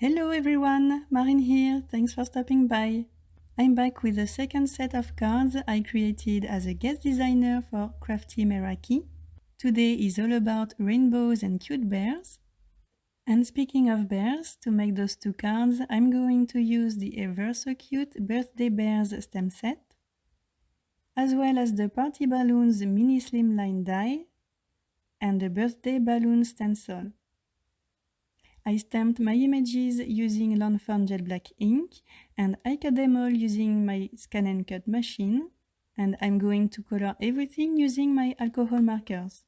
Hello everyone, Marin here, thanks for stopping by. I'm back with the second set of cards I created as a guest designer for Crafty Meraki. Today is all about rainbows and cute bears. And speaking of bears, to make those two cards, I'm going to use the ever so cute Birthday Bears stem set, as well as the Party Balloons mini slimline die, and the Birthday Balloon stencil. I stamped my images using Lawn Fawn gel black ink, and I cut them all using my scan and cut machine, and I'm going to color everything using my alcohol markers.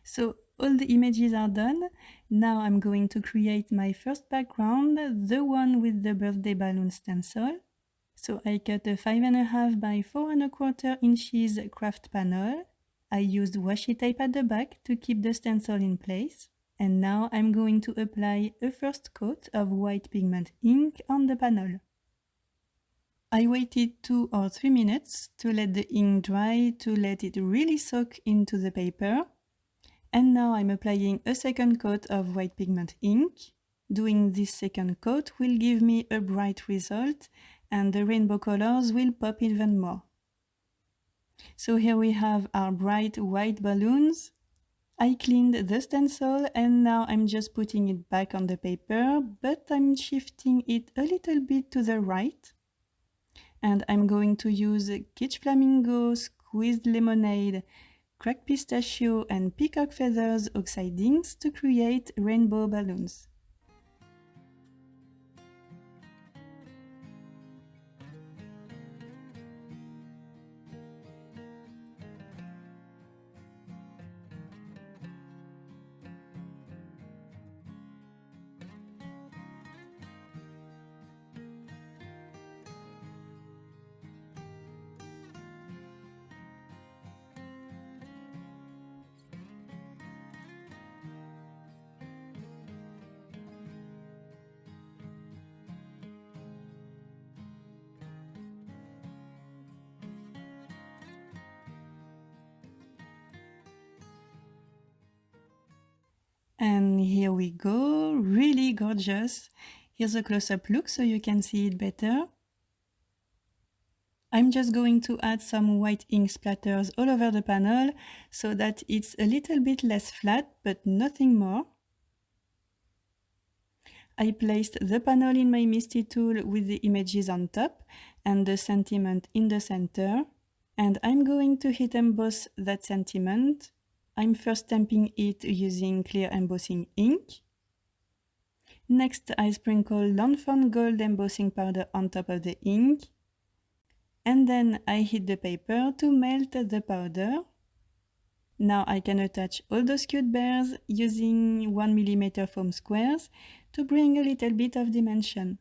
So all the images are done. Now I'm going to create my first background, the one with the birthday balloon stencil. So I cut a 5.5 by 4.25 inches craft panel. I used washi tape at the back to keep the stencil in place. And now I'm going to apply a first coat of white pigment ink on the panel. I waited 2 or 3 minutes to let the ink dry to let it really soak into the paper. And now I'm applying a second coat of white pigment ink. Doing this second coat will give me a bright result and the rainbow colors will pop even more. So here we have our bright white balloons. I cleaned the stencil and now I'm just putting it back on the paper, but I'm shifting it a little bit to the right. And I'm going to use kitsch flamingo, squeezed lemonade, cracked pistachio and peacock feathers oxide inks to create rainbow balloons. And here we go, really gorgeous. Here's a close-up look so you can see it better. I'm just going to add some white ink splatters all over the panel so that it's a little bit less flat, but nothing more. I placed the panel in my Misty tool with the images on top and the sentiment in the center. And I'm going to heat emboss that sentiment. I'm first stamping it using clear embossing ink. Next, I sprinkle Lawn Fawn gold embossing powder on top of the ink. And then I heat the paper to melt the powder. Now I can attach all those cute bears using 1mm foam squares to bring a little bit of dimension.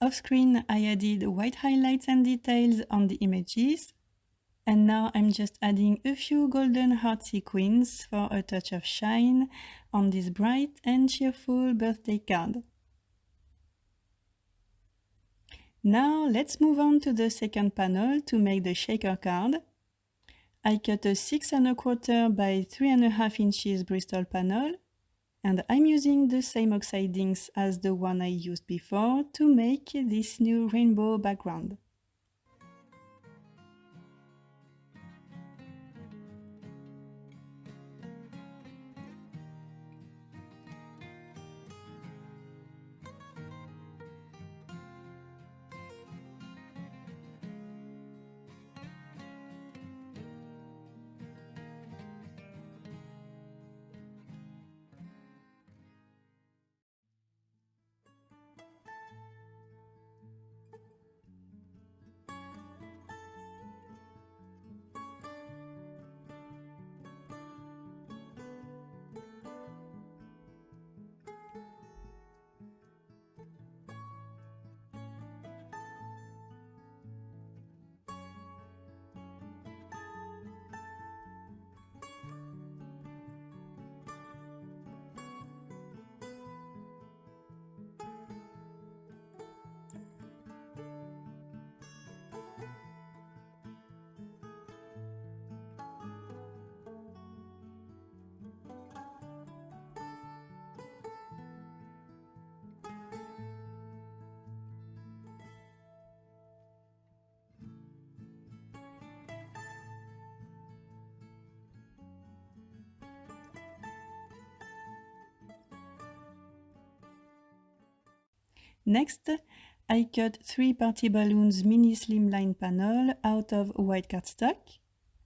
Off screen, I added white highlights and details on the images. And now I'm just adding a few golden heart sequins for a touch of shine on this bright and cheerful birthday card. Now let's move on to the second panel to make the shaker card. I cut a 6.25 by 3.5 inches Bristol panel. And I'm using the same oxide inks as the one I used before to make this new rainbow background. Next, I cut 3 party balloons mini slimline panel out of white cardstock,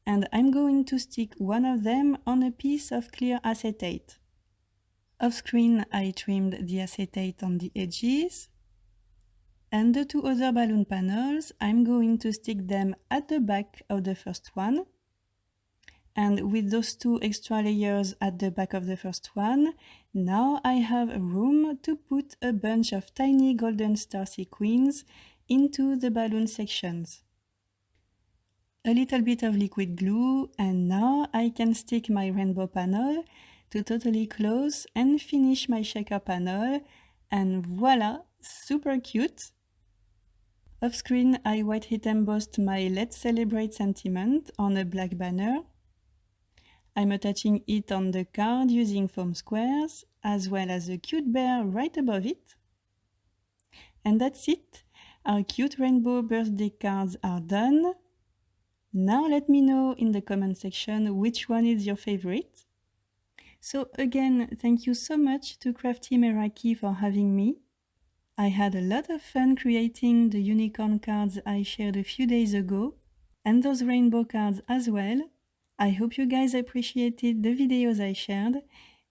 and I'm going to stick one of them on a piece of clear acetate. Off screen, I trimmed the acetate on the edges, and the 2 other balloon panels, I'm going to stick them at the back of the first one. And with those 2 extra layers at the back of the first one, now I have room to put a bunch of tiny golden star sequins into the balloon sections. A little bit of liquid glue, and now I can stick my rainbow panel to totally close and finish my shaker panel, and voila, super cute! Off screen, I white heat embossed my Let's Celebrate sentiment on a black banner. I'm attaching it on the card using foam squares, as well as a cute bear right above it. And that's it! Our cute rainbow birthday cards are done. Now let me know in the comment section which one is your favorite. So again, thank you so much to Crafty Meraki for having me. I had a lot of fun creating the unicorn cards I shared a few days ago, and those rainbow cards as well. I hope you guys appreciated the videos I shared.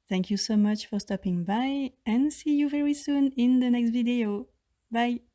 Thank you so much for stopping by, and see you very soon in the next video. Bye!